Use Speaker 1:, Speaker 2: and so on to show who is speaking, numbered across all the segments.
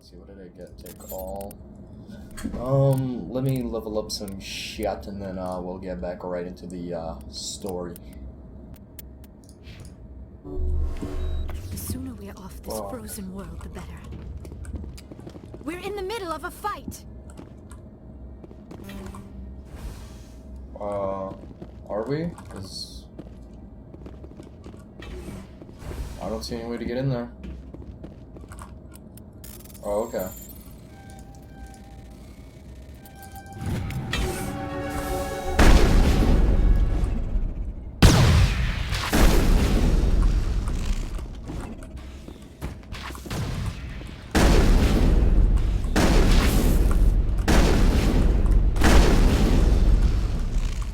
Speaker 1: see, what did I get? Take all. Let me level up some shit and then we'll get back right into the story.
Speaker 2: The sooner we're off this frozen world, the better. We're in the middle of a fight!
Speaker 1: Are we? 'Cause I don't see any way to get in there. Oh, okay.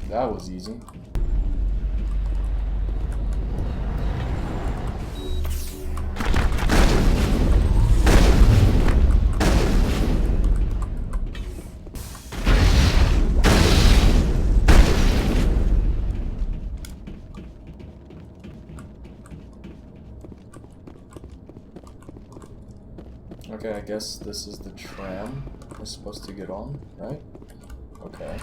Speaker 1: That was easy. Okay, I guess this is the tram we're supposed to get on, right? Okay.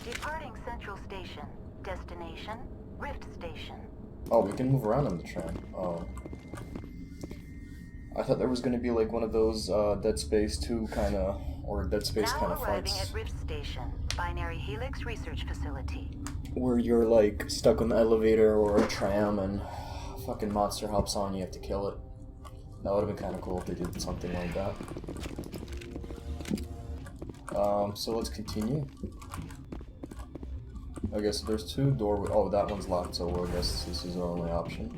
Speaker 3: Departing Central Station. Destination, Rift Station.
Speaker 1: Oh, we can move around on the tram. Oh. I thought there was gonna be like one of those Dead Space 2 kinda, or Dead Space
Speaker 3: Now
Speaker 1: kinda
Speaker 3: arriving
Speaker 1: fights.
Speaker 3: at Rift Station, Binary Helix Research Facility.
Speaker 1: Where you're like stuck on the elevator or a tram and a fucking monster hops on, you have to kill it. That would have been kinda cool if they did something like that. So let's continue. I guess there's two doorways. Oh, that one's locked, so I guess this is our only option.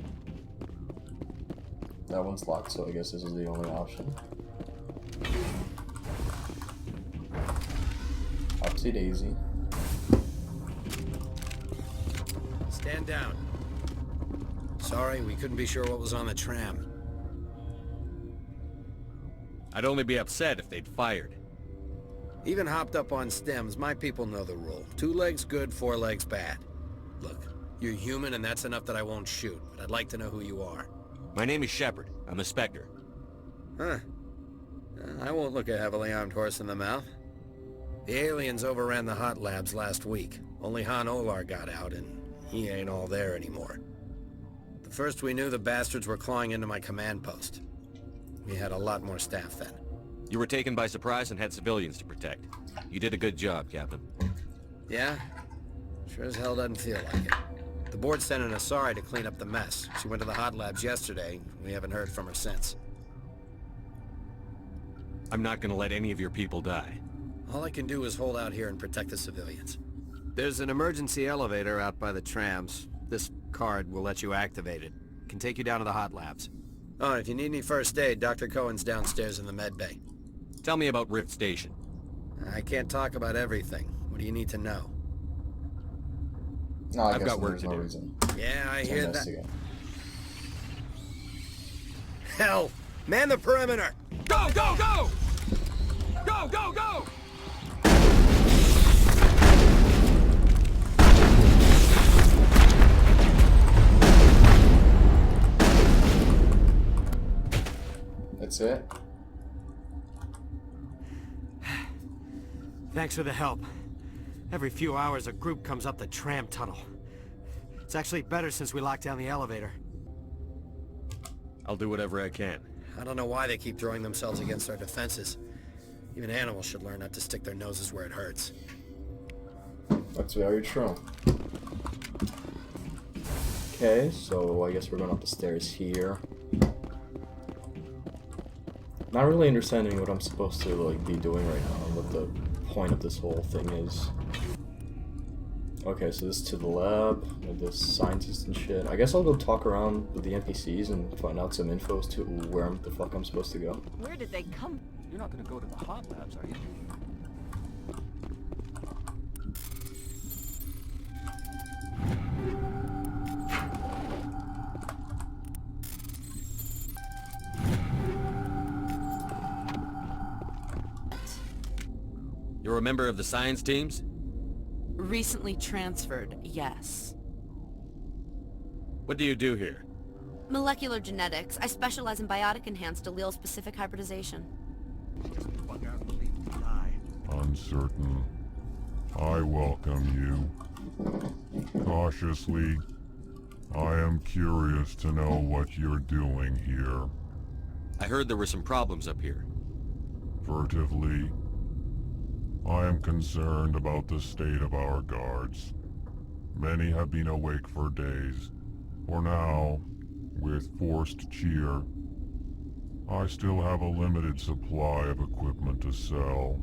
Speaker 1: That one's locked, so I guess this is the only option. Upsy daisy.
Speaker 4: Stand down. Sorry, we couldn't be sure what was on the tram.
Speaker 5: I'd only be upset if they'd fired.
Speaker 4: Even hopped up on stems, my people know the rule. 2 legs good, 4 legs bad. Look, you're human and that's enough that I won't shoot, but I'd like to know who you are.
Speaker 5: My name is Shepard. I'm a Spectre.
Speaker 4: Huh. I won't look a heavily armed horse in the mouth. The aliens overran the hot labs last week. Only Han Olar got out, and he ain't all there anymore. The first we knew, the bastards were clawing into my command post. We had a lot more staff then.
Speaker 5: You were taken by surprise and had civilians to protect. You did a good job, Captain.
Speaker 4: Yeah? Sure as hell doesn't feel like it. The board sent an Asari to clean up the mess. She went to the hot labs yesterday. We haven't heard from her since.
Speaker 5: I'm not gonna let any of your people die.
Speaker 4: All I can do is hold out here and protect the civilians. There's an emergency elevator out by the trams. This card will let you activate it. Can take you down to the hot labs. Oh, if you need any first aid, Dr. Cohen's downstairs in the med bay.
Speaker 5: Tell me about Rift Station.
Speaker 4: I can't talk about everything. What do you need to know?
Speaker 1: No, I
Speaker 5: I've
Speaker 1: guess
Speaker 5: got work
Speaker 1: there's
Speaker 5: to
Speaker 1: no
Speaker 5: do.
Speaker 1: reason
Speaker 4: Yeah, I
Speaker 1: to
Speaker 4: hear that.
Speaker 1: investigate.
Speaker 4: Hell! Man the perimeter!
Speaker 5: Go, go, go! Go, go, go!
Speaker 1: That's it?
Speaker 6: Thanks for the help. Every few hours, a group comes up the tram tunnel. It's actually better since we locked down the elevator.
Speaker 5: I'll do whatever I can.
Speaker 4: I don't know why they keep throwing themselves against our defenses. Even animals should learn not to stick their noses where it hurts.
Speaker 1: That's very true. Okay, so I guess we're going up the stairs here. Not really understanding what I'm supposed to like be doing right now, and what the point of this whole thing is. Okay, so this is to the lab with the scientists and shit. I guess I'll go talk around with the NPCs and find out some info as to where the fuck I'm supposed to go.
Speaker 2: Where did they come?
Speaker 7: You're not gonna go to the hot labs, are you?
Speaker 5: You're a member of the science teams?
Speaker 8: Recently transferred, yes.
Speaker 5: What do you do here?
Speaker 8: Molecular genetics. I specialize in biotic-enhanced allele-specific hybridization.
Speaker 7: Just bug out and leave to die.
Speaker 9: Uncertain. I welcome you. Cautiously, I am curious to know what you're doing here.
Speaker 5: I heard there were some problems up here.
Speaker 9: Furtively, I am concerned about the state of our guards. Many have been awake for days. For now, with forced cheer, I still have a limited supply of equipment to sell.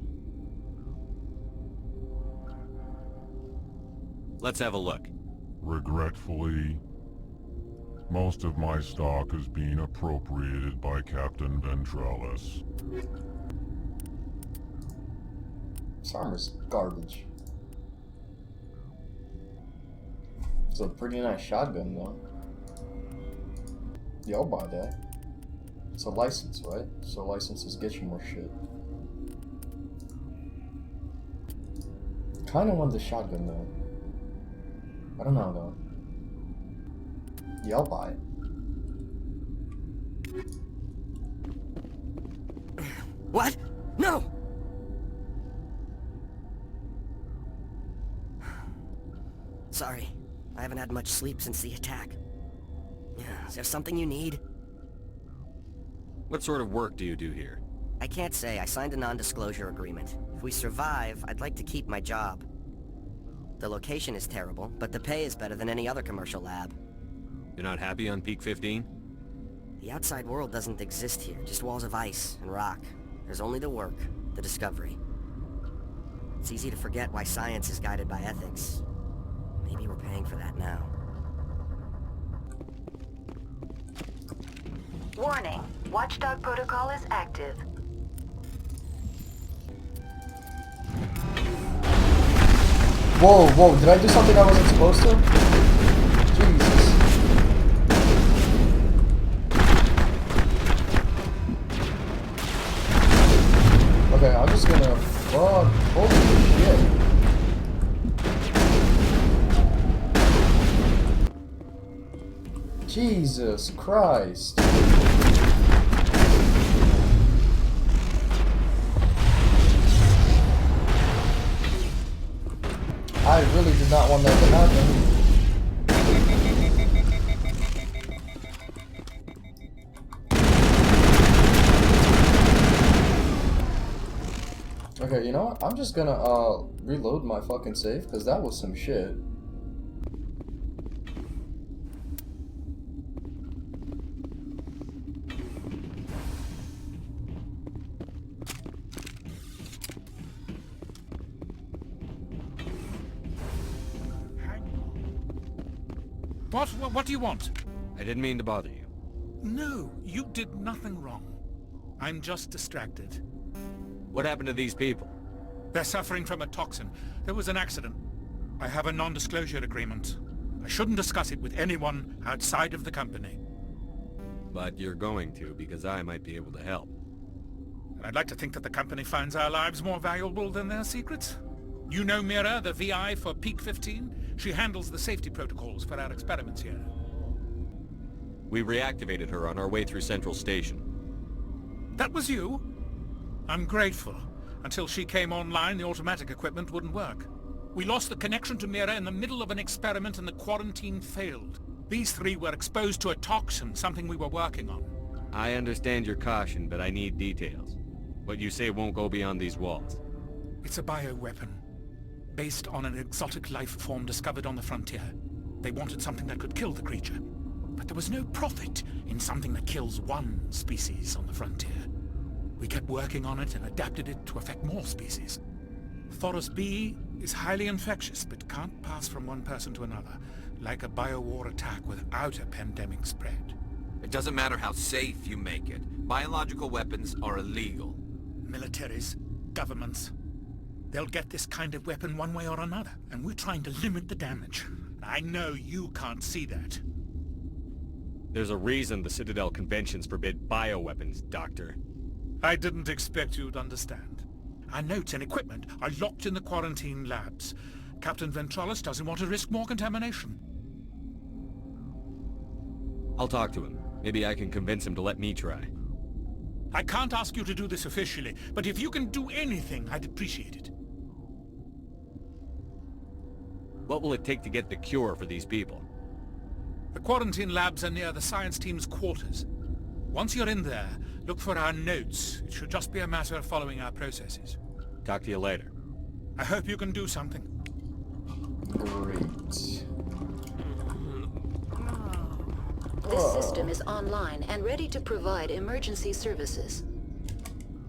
Speaker 5: Let's have a look.
Speaker 9: Regretfully, most of my stock is being appropriated by Captain Ventralis.
Speaker 1: This armor's garbage. It's a pretty nice shotgun though. Yeah, I'll buy that. It's a license, right? So licenses get you more shit. Kinda want the shotgun though. I don't know though. Yeah, I'll buy it.
Speaker 10: What? No! Sorry, I haven't had much sleep since the attack. Is there something you need?
Speaker 5: What sort of work do you do here?
Speaker 10: I can't say. I signed a non-disclosure agreement. If we survive, I'd like to keep my job. The location is terrible, but the pay is better than any other commercial lab.
Speaker 5: You're not happy on Peak 15?
Speaker 10: The outside world doesn't exist here, just walls of ice and rock. There's only the work, the discovery. It's easy to forget why science is guided by ethics. Maybe we're paying for that now.
Speaker 3: Warning. Watchdog protocol is active.
Speaker 1: Whoa, whoa, did I do something I wasn't supposed to? Jesus. Okay, I'm just gonna... Fuck, holy shit. Jesus Christ. I really did not want that to happen. Okay, you know what? I'm just gonna reload my fucking save because that was some shit.
Speaker 11: What do you want?
Speaker 5: I didn't mean to bother you.
Speaker 11: No, you did nothing wrong. I'm just distracted.
Speaker 5: What happened to these people?
Speaker 11: They're suffering from a toxin. There was an accident. I have a non-disclosure agreement. I shouldn't discuss it with anyone outside of the company.
Speaker 5: But you're going to, because I might be able to help.
Speaker 11: And I'd like to think that the company finds our lives more valuable than their secrets. You know Mira, the VI for Peak 15? She handles the safety protocols for our experiments here.
Speaker 5: We reactivated her on our way through Central Station.
Speaker 11: That was you? I'm grateful. Until she came online, the automatic equipment wouldn't work. We lost the connection to Mira in the middle of an experiment and the quarantine failed. These three were exposed to a toxin, something we were working on.
Speaker 5: I understand your caution, but I need details. What you say won't go beyond these walls.
Speaker 11: It's a bioweapon, based on an exotic life form discovered on the frontier. They wanted something that could kill the creature, but there was no profit in something that kills one species on the frontier. We kept working on it and adapted it to affect more species. Thoros B is highly infectious, but can't pass from one person to another, like a biowar attack without a pandemic spread.
Speaker 12: It doesn't matter how safe you make it. Biological weapons are illegal.
Speaker 11: Militaries, governments, they'll get this kind of weapon one way or another, and we're trying to limit the damage. I know you can't see that.
Speaker 5: There's a reason the Citadel conventions forbid bioweapons, Doctor.
Speaker 11: I didn't expect you'd understand. Our notes and equipment are locked in the quarantine labs. Captain Ventralis doesn't want to risk more contamination.
Speaker 5: I'll talk to him. Maybe I can convince him to let me try.
Speaker 11: I can't ask you to do this officially, but if you can do anything, I'd appreciate it.
Speaker 5: What will it take to get the cure for these people?
Speaker 11: The quarantine labs are near the science team's quarters. Once you're in there, look for our notes. It should just be a matter of following our processes.
Speaker 5: Talk to you later.
Speaker 11: I hope you can do something.
Speaker 1: Great.
Speaker 3: This system is online and ready to provide emergency services.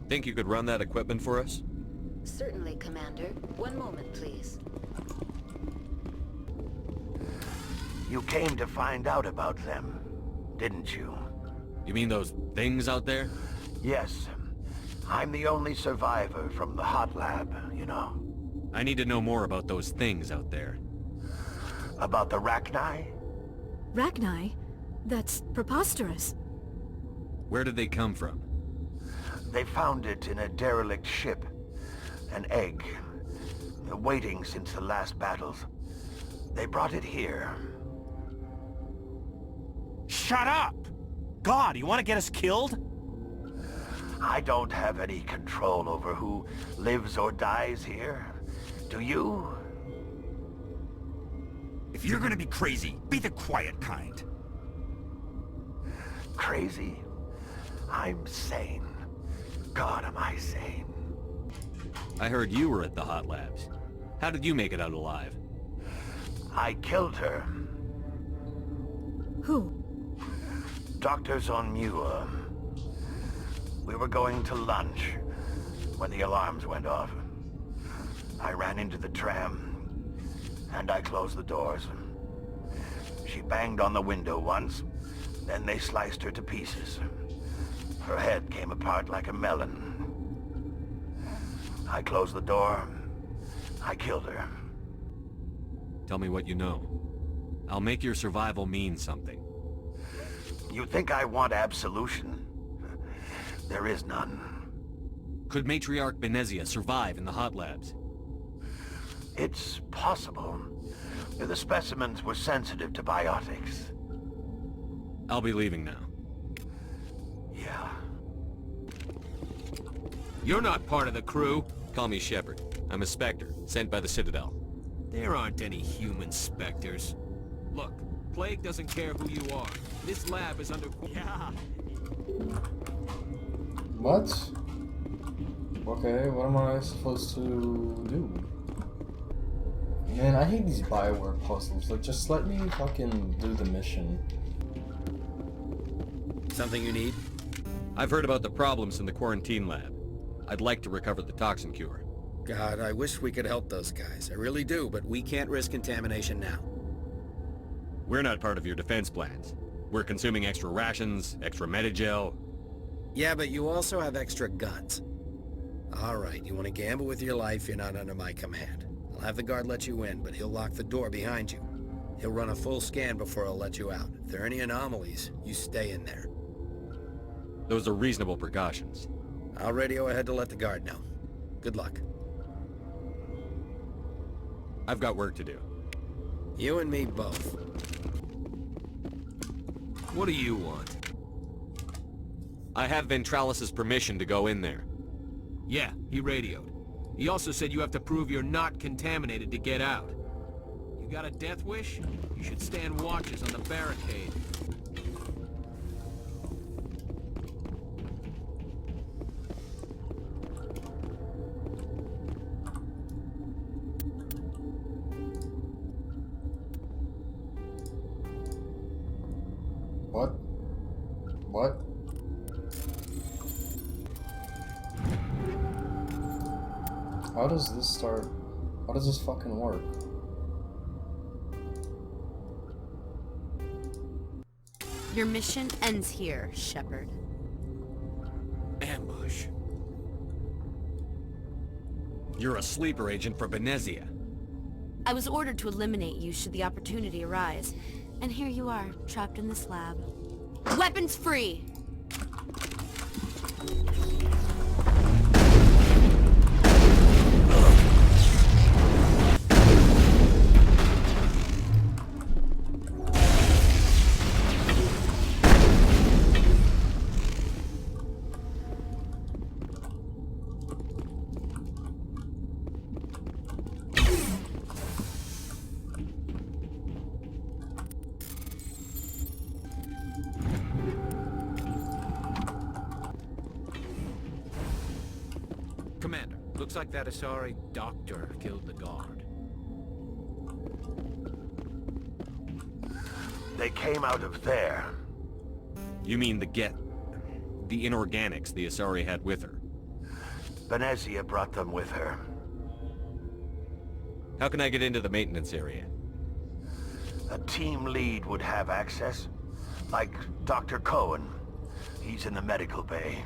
Speaker 5: Think you could run that equipment for us?
Speaker 3: Certainly, Commander. One moment, please.
Speaker 7: You came to find out about them, didn't you?
Speaker 5: You mean those things out there?
Speaker 7: Yes. I'm the only survivor from the hot lab, you know.
Speaker 5: I need to know more about those things out there.
Speaker 7: About the Rachni?
Speaker 2: Rachni? That's preposterous.
Speaker 5: Where did they come from?
Speaker 7: They found it in a derelict ship. An egg. Waiting since the last battles. They brought it here.
Speaker 6: Shut up! God, you want to get us killed?
Speaker 7: I don't have any control over who lives or dies here. Do you?
Speaker 6: If you're gonna be crazy, be the quiet kind.
Speaker 7: Crazy? I'm sane. God, am I sane.
Speaker 5: I heard you were at the hot labs. How did you make it out alive?
Speaker 7: I killed her.
Speaker 2: Who?
Speaker 7: Doctors on Muir. We were going to lunch when the alarms went off. I ran into the tram, and I closed the doors. She banged on the window once, then they sliced her to pieces. Her head came apart like a melon. I closed the door. I killed her.
Speaker 5: Tell me what you know. I'll make your survival mean something.
Speaker 7: You think I want absolution? There is none.
Speaker 5: Could Matriarch Benezia survive in the hot labs?
Speaker 7: It's possible. The specimens were sensitive to biotics.
Speaker 5: I'll be leaving now.
Speaker 7: Yeah.
Speaker 12: You're not part of the crew.
Speaker 5: Call me Shepard. I'm a Spectre, sent by the Citadel.
Speaker 12: There aren't any human specters. Look, Plague doesn't care who you are. This lab is under... Yeah.
Speaker 1: What? Okay, what am I supposed to do? Man, I hate these Bioware puzzles. Like, just let me fucking do the mission.
Speaker 4: Something you need?
Speaker 5: I've heard about the problems in the quarantine lab. I'd like to recover the toxin cure.
Speaker 4: God, I wish we could help those guys. I really do, but we can't risk contamination now.
Speaker 5: We're not part of your defense plans. We're consuming extra rations, extra Medigel.
Speaker 4: Yeah, but you also have extra guns. All right, you want to gamble with your life, you're not under my command. I'll have the guard let you in, but he'll lock the door behind you. He'll run a full scan before he'll let you out. If there are any anomalies, you stay in there.
Speaker 5: Those are reasonable precautions.
Speaker 4: I'll radio ahead to let the guard know. Good luck.
Speaker 5: I've got work to do.
Speaker 4: You and me both.
Speaker 12: What do you want?
Speaker 5: I have Ventralis's permission to go in there.
Speaker 12: Yeah, he radioed. He also said you have to prove you're not contaminated to get out. You got a death wish? You should stand watches on the barricade.
Speaker 1: What? What? How does this start? How does this fucking work?
Speaker 8: Your mission ends here, Shepard.
Speaker 12: Ambush.
Speaker 5: You're a sleeper agent for Benezia.
Speaker 8: I was ordered to eliminate you should the opportunity arise. And here you are, trapped in this lab. Weapons free!
Speaker 12: Commander, looks like that Asari doctor killed the guard.
Speaker 7: They came out of there.
Speaker 5: You mean the inorganics the Asari had with her?
Speaker 7: Venezia brought them with her.
Speaker 5: How can I get into the maintenance area?
Speaker 7: A team lead would have access. Like Dr. Cohen. He's in the medical bay.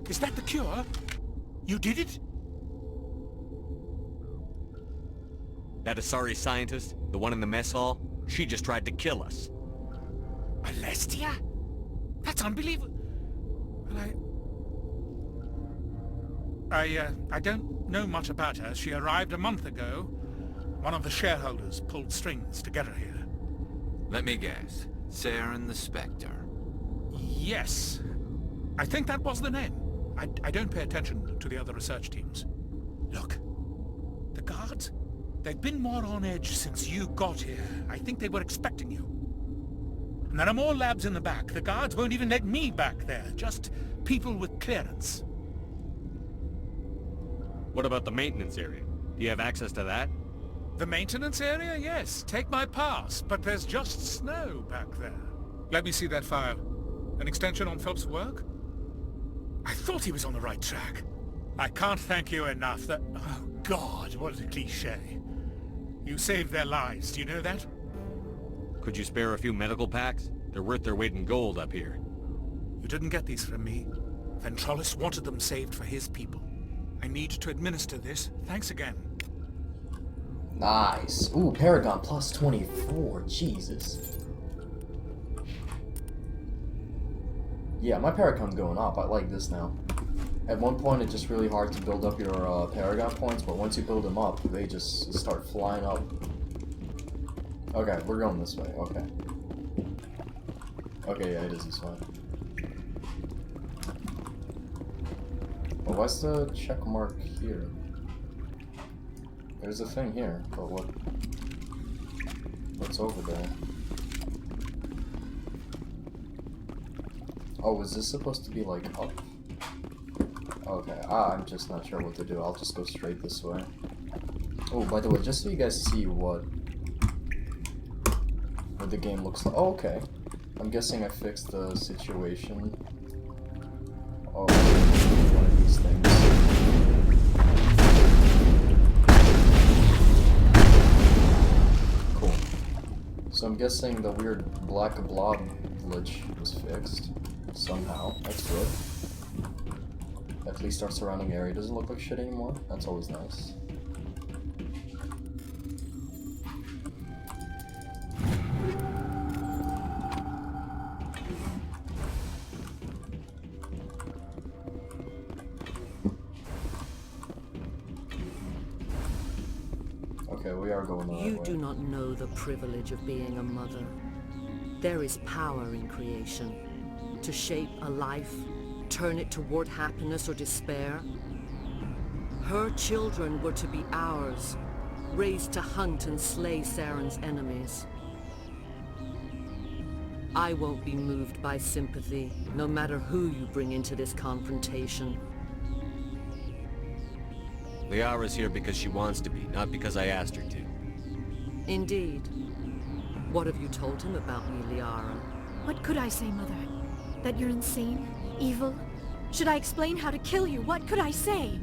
Speaker 11: Is that the cure? You did it?
Speaker 5: That Asari scientist, the one in the mess hall, she just tried to kill us.
Speaker 11: Alestia? That's unbelievable. I don't know much about her. She arrived a month ago. One of the shareholders pulled strings to get her here.
Speaker 12: Let me guess. Saren the Spectre.
Speaker 11: Yes. I think that was the name. I don't pay attention to the other research teams. Look. The guards? They've been more on edge since you got here. I think they were expecting you. And there are more labs in the back. The guards won't even let me back there. Just people with clearance.
Speaker 5: What about the maintenance area? Do you have access to that?
Speaker 11: The maintenance area? Yes. Take my pass. But there's just snow back there. Let me see that file. An extension on Phelps' work? I thought he was on the right track. I can't thank you enough. That... Oh, God, what a cliché. You saved their lives. Do you know that?
Speaker 5: Could you spare a few medical packs? They're worth their weight in gold up here.
Speaker 11: You didn't get these from me. Ventrollis wanted them saved for his people. I need to administer this. Thanks again.
Speaker 1: Nice. Ooh, Paragon plus 24. Jesus. Yeah, my Paragon's going up. I like this now. At one point, it's just really hard to build up your Paragon points, but once you build them up, they just start flying up. Okay, we're going this way. Okay. Okay, yeah, it is this way. Oh, why's the check mark here? There's a thing here, but what's over there? Oh, is this supposed to be like up? Okay, I'm just not sure what to do. I'll just go straight this way. Oh, by the way, just so you guys see what the game looks like. Oh, okay. I'm guessing I fixed the situation. Oh, one of these things. Cool. So I'm guessing the weird black blob glitch was fixed somehow. That's good. At least our surrounding area doesn't look like shit anymore. That's always nice. Okay, we are going the right way.
Speaker 13: You do not know the privilege of being a mother. There is power in creation. To shape a life, turn it toward happiness or despair. Her children were to be ours, raised to hunt and slay Saren's enemies. I won't be moved by sympathy, no matter who you bring into this confrontation.
Speaker 5: Liara's here because she wants to be, not because I asked her to.
Speaker 13: Indeed. What have you told him about me, Liara?
Speaker 2: What could I say, Mother? That you're insane? Evil? Should I explain how to kill you? What could I say?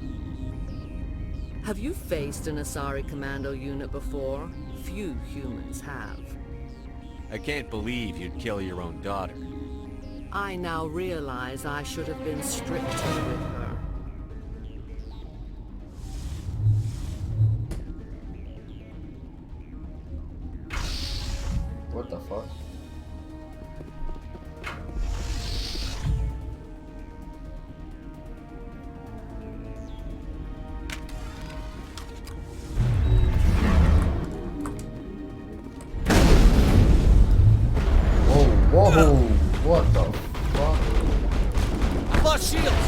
Speaker 13: Have you faced an Asari commando unit before? Few humans have.
Speaker 5: I can't believe you'd kill your own daughter.
Speaker 13: I now realize I should have been stricter with her.
Speaker 1: What the fuck? Whoa, what the fuck?
Speaker 12: I lost shields!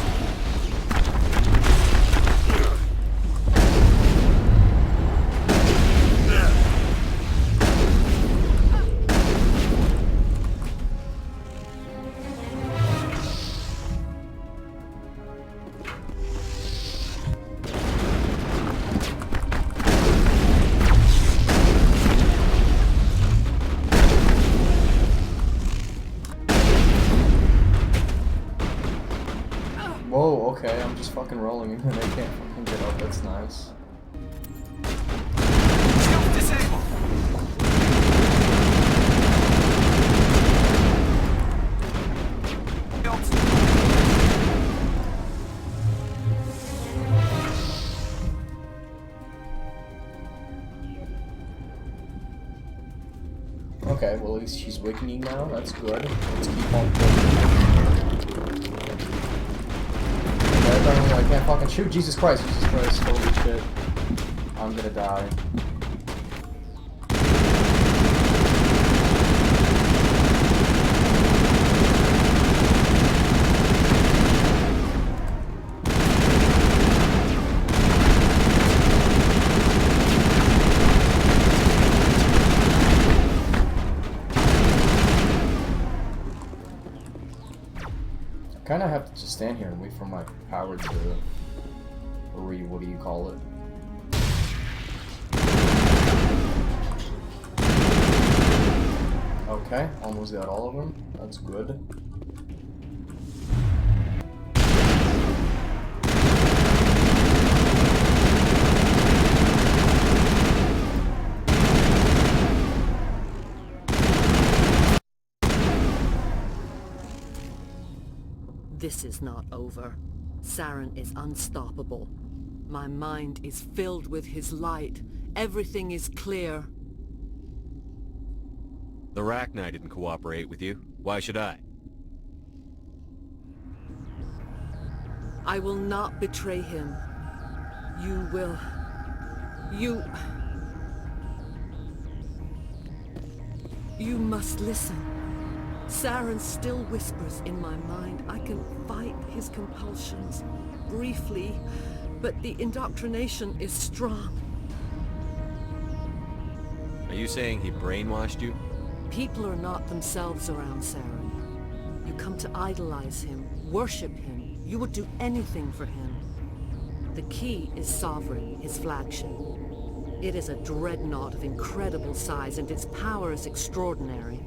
Speaker 1: okay, I'm just fucking rolling and they can't fucking get up, that's nice.
Speaker 12: Shield disabled!
Speaker 1: Okay, well at least she's weakening now, that's good. Let's keep on pushing. Okay, apparently I can't fucking shoot. Jesus Christ, holy shit. I'm gonna die. I kinda have to just stand here and wait for my power to what do you call it? Okay, almost got all of them. That's good.
Speaker 13: This is not over. Saren is unstoppable. My mind is filled with his light. Everything is clear.
Speaker 5: The Rachni didn't cooperate with you. Why should I?
Speaker 13: I will not betray him. You will... You must listen. Saren still whispers in my mind. I can fight his compulsions, briefly, but the indoctrination is strong.
Speaker 5: Are you saying he brainwashed you?
Speaker 13: People are not themselves around Saren. You come to idolize him, worship him. You would do anything for him. The key is Sovereign, his flagship. It is a dreadnought of incredible size, and its power is extraordinary.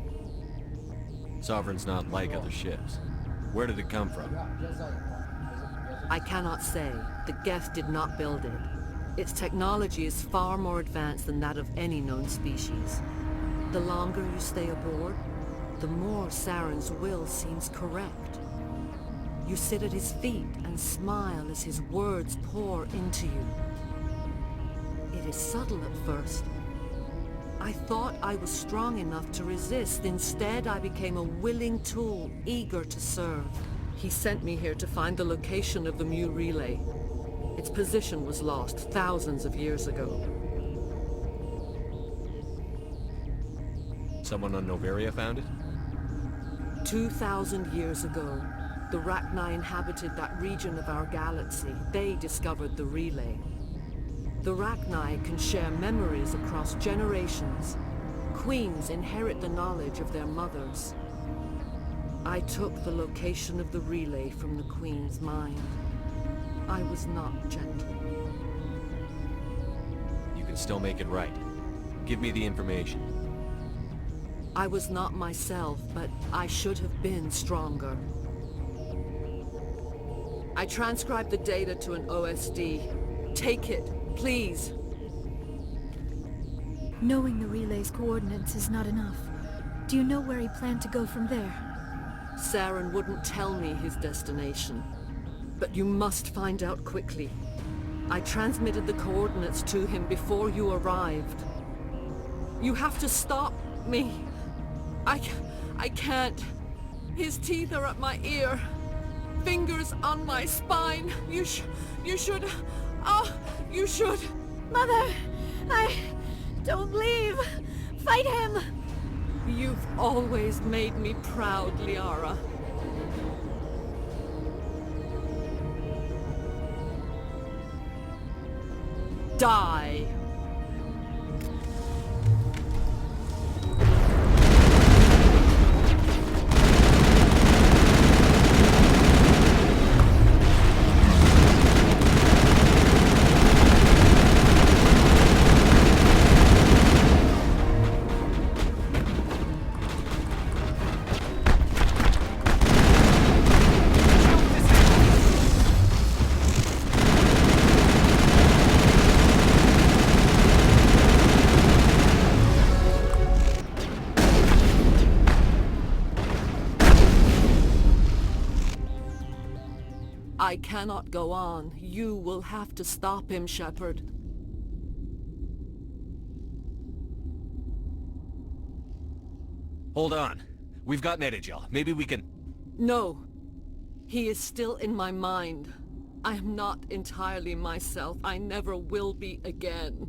Speaker 5: Sovereign's not like other ships. Where did it come from?
Speaker 13: I cannot say. The Geth did not build it. Its technology is far more advanced than that of any known species. The longer you stay aboard, the more Saren's will seems correct. You sit at his feet and smile as his words pour into you. It is subtle at first. I thought I was strong enough to resist. Instead, I became a willing tool, eager to serve. He sent me here to find the location of the Mu relay. Its position was lost thousands of years ago.
Speaker 5: Someone on Noveria found it?
Speaker 13: 2,000 years ago, the Rachni inhabited that region of our galaxy. They discovered the relay. The Rachni can share memories across generations. Queens inherit the knowledge of their mothers. I took the location of the relay from the Queen's mind. I was not gentle.
Speaker 5: You can still make it right. Give me the information.
Speaker 13: I was not myself, but I should have been stronger. I transcribed the data to an OSD. Take it. Please.
Speaker 2: Knowing the relay's coordinates is not enough. Do you know where he planned to go from there?
Speaker 13: Saren wouldn't tell me his destination. But you must find out quickly. I transmitted the coordinates to him before you arrived. You have to stop me. I can't. His teeth are at my ear. Fingers on my spine. You should... Oh, you should...
Speaker 2: Mother! Don't leave! Fight him!
Speaker 13: You've always made me proud, Liara. Die! I cannot go on. You will have to stop him, Shepard.
Speaker 5: Hold on. We've got Metagel. Maybe we can...
Speaker 13: No. He is still in my mind. I am not entirely myself. I never will be again.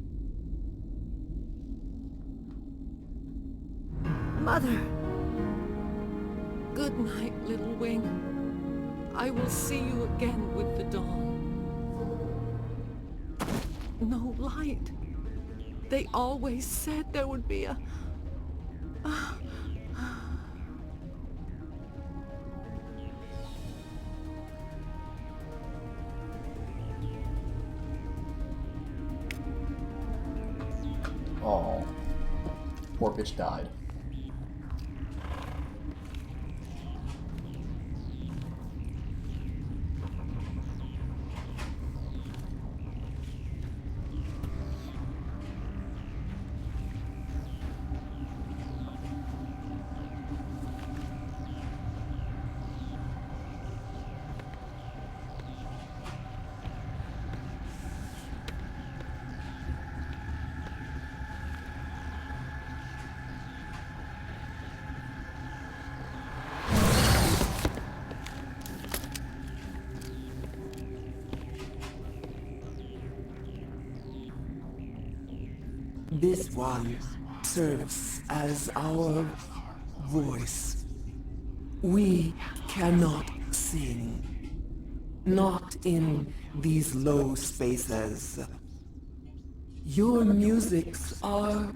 Speaker 13: Mother! Good night, little wing. I will see you again with the dawn. No light. They always said there would be a...
Speaker 1: Oh, poor bitch died.
Speaker 14: This one serves as our voice. We cannot sing. Not in these low spaces. Your musics are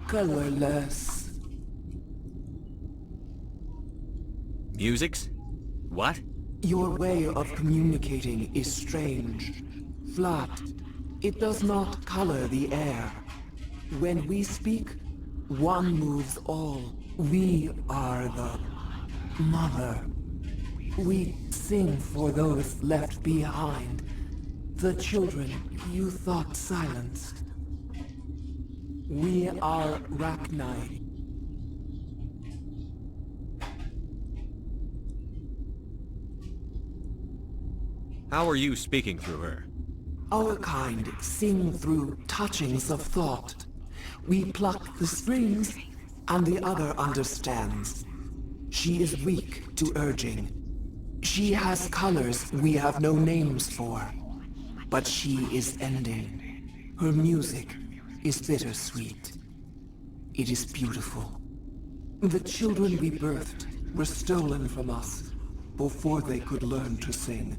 Speaker 14: colorless.
Speaker 5: Musics? What?
Speaker 14: Your way of communicating is strange. Flat. It does not color the air. When we speak, one moves all. We are the mother. We sing for those left behind. The children you thought silenced. We are Rachni.
Speaker 5: How are you speaking through her?
Speaker 14: Our kind sing through touchings of thought. We pluck the strings, and the other understands. She is weak to urging. She has colors we have no names for. But she is ending. Her music is bittersweet. It is beautiful. The children we birthed were stolen from us before they could learn to sing.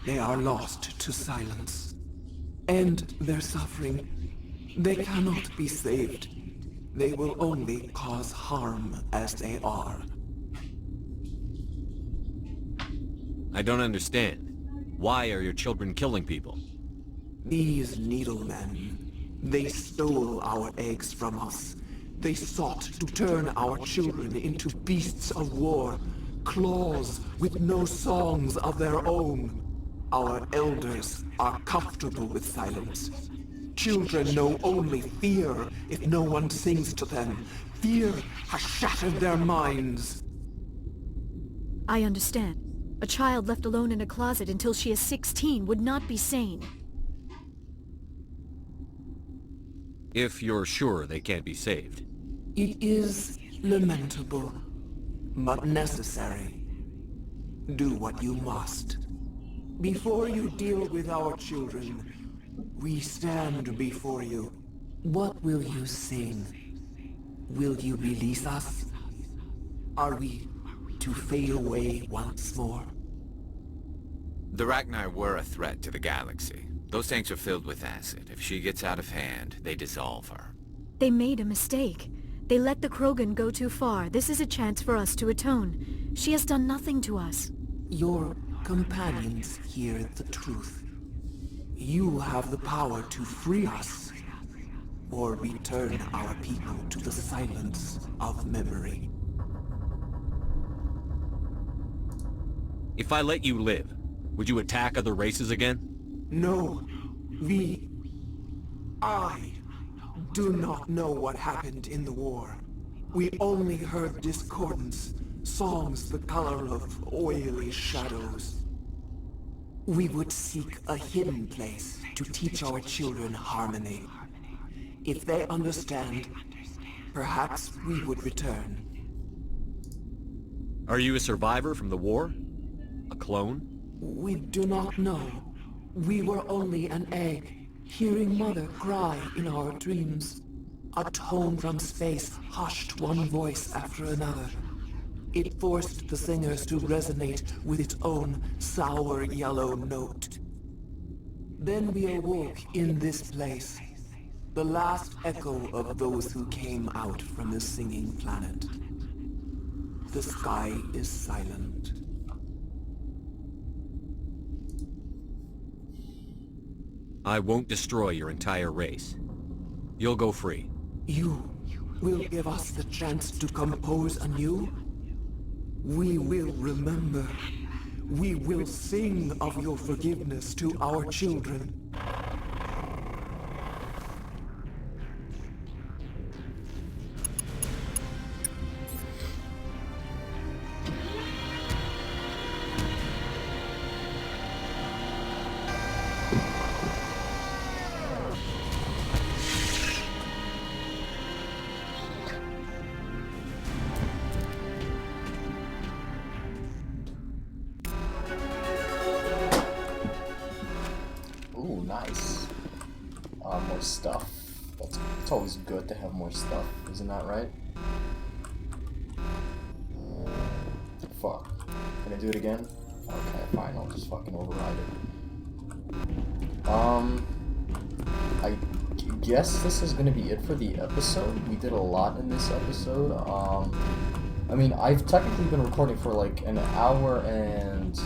Speaker 14: They are lost to silence. And their suffering, they cannot be saved. They will only cause harm as they are.
Speaker 5: I don't understand. Why are your children killing people?
Speaker 14: These needlemen, they stole our eggs from us. They sought to turn our children into beasts of war, claws with no songs of their own. Our elders are comfortable with silence. Children know only fear if no one sings to them. Fear has shattered their minds.
Speaker 2: I understand. A child left alone in a closet until she is 16 would not be sane.
Speaker 5: If you're sure they can't be saved.
Speaker 14: It is lamentable, but necessary. Do what you must. Before you deal with our children, we stand before you. What will you sing? Will you release us? Are we to fade away once more?
Speaker 15: The Rachni were a threat to the galaxy. Those tanks are filled with acid. If she gets out of hand, they dissolve her.
Speaker 2: They made a mistake. They let the Krogan go too far. This is a chance for us to atone. She has done nothing to us.
Speaker 14: Your companions hear the truth. You have the power to free us, or return our people to the silence of memory.
Speaker 5: If I let you live, would you attack other races again?
Speaker 14: No. I do not know what happened in the war. We only heard discordance, songs the color of oily shadows. We would seek a hidden place to teach our children harmony. If they understand, perhaps we would return.
Speaker 5: Are you a survivor from the war? A clone?
Speaker 14: We do not know. We were only an egg, hearing Mother cry in our dreams. A tone from space hushed one voice after another. It forced the singers to resonate with its own sour yellow note. Then we awoke in this place, the last echo of those who came out from the singing planet. The sky is silent.
Speaker 5: I won't destroy your entire race. You'll go free.
Speaker 14: You will give us the chance to compose anew? We will remember. We will sing of your forgiveness to our children.
Speaker 1: Ooh, nice. More stuff. It's always good to have more stuff, isn't that right? Fuck. Can I do it again? Okay, fine, I'll just fucking override it. I guess this is gonna be it for the episode. We did a lot in this episode. I mean, I've technically been recording for like an hour and,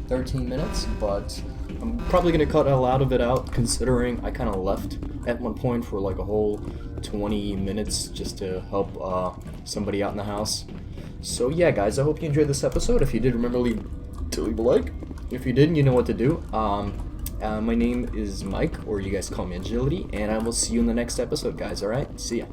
Speaker 1: 13 minutes, but I'm probably gonna cut a lot of it out, considering I kind of left at one point for like a whole 20 minutes just to help somebody out in the house. So yeah, guys, I hope you enjoyed this episode. If you did, remember to leave a like. If you didn't, you know what to do. My name is Mike, or you guys call me Agility, and I will see you in the next episode, guys. Alright? See ya.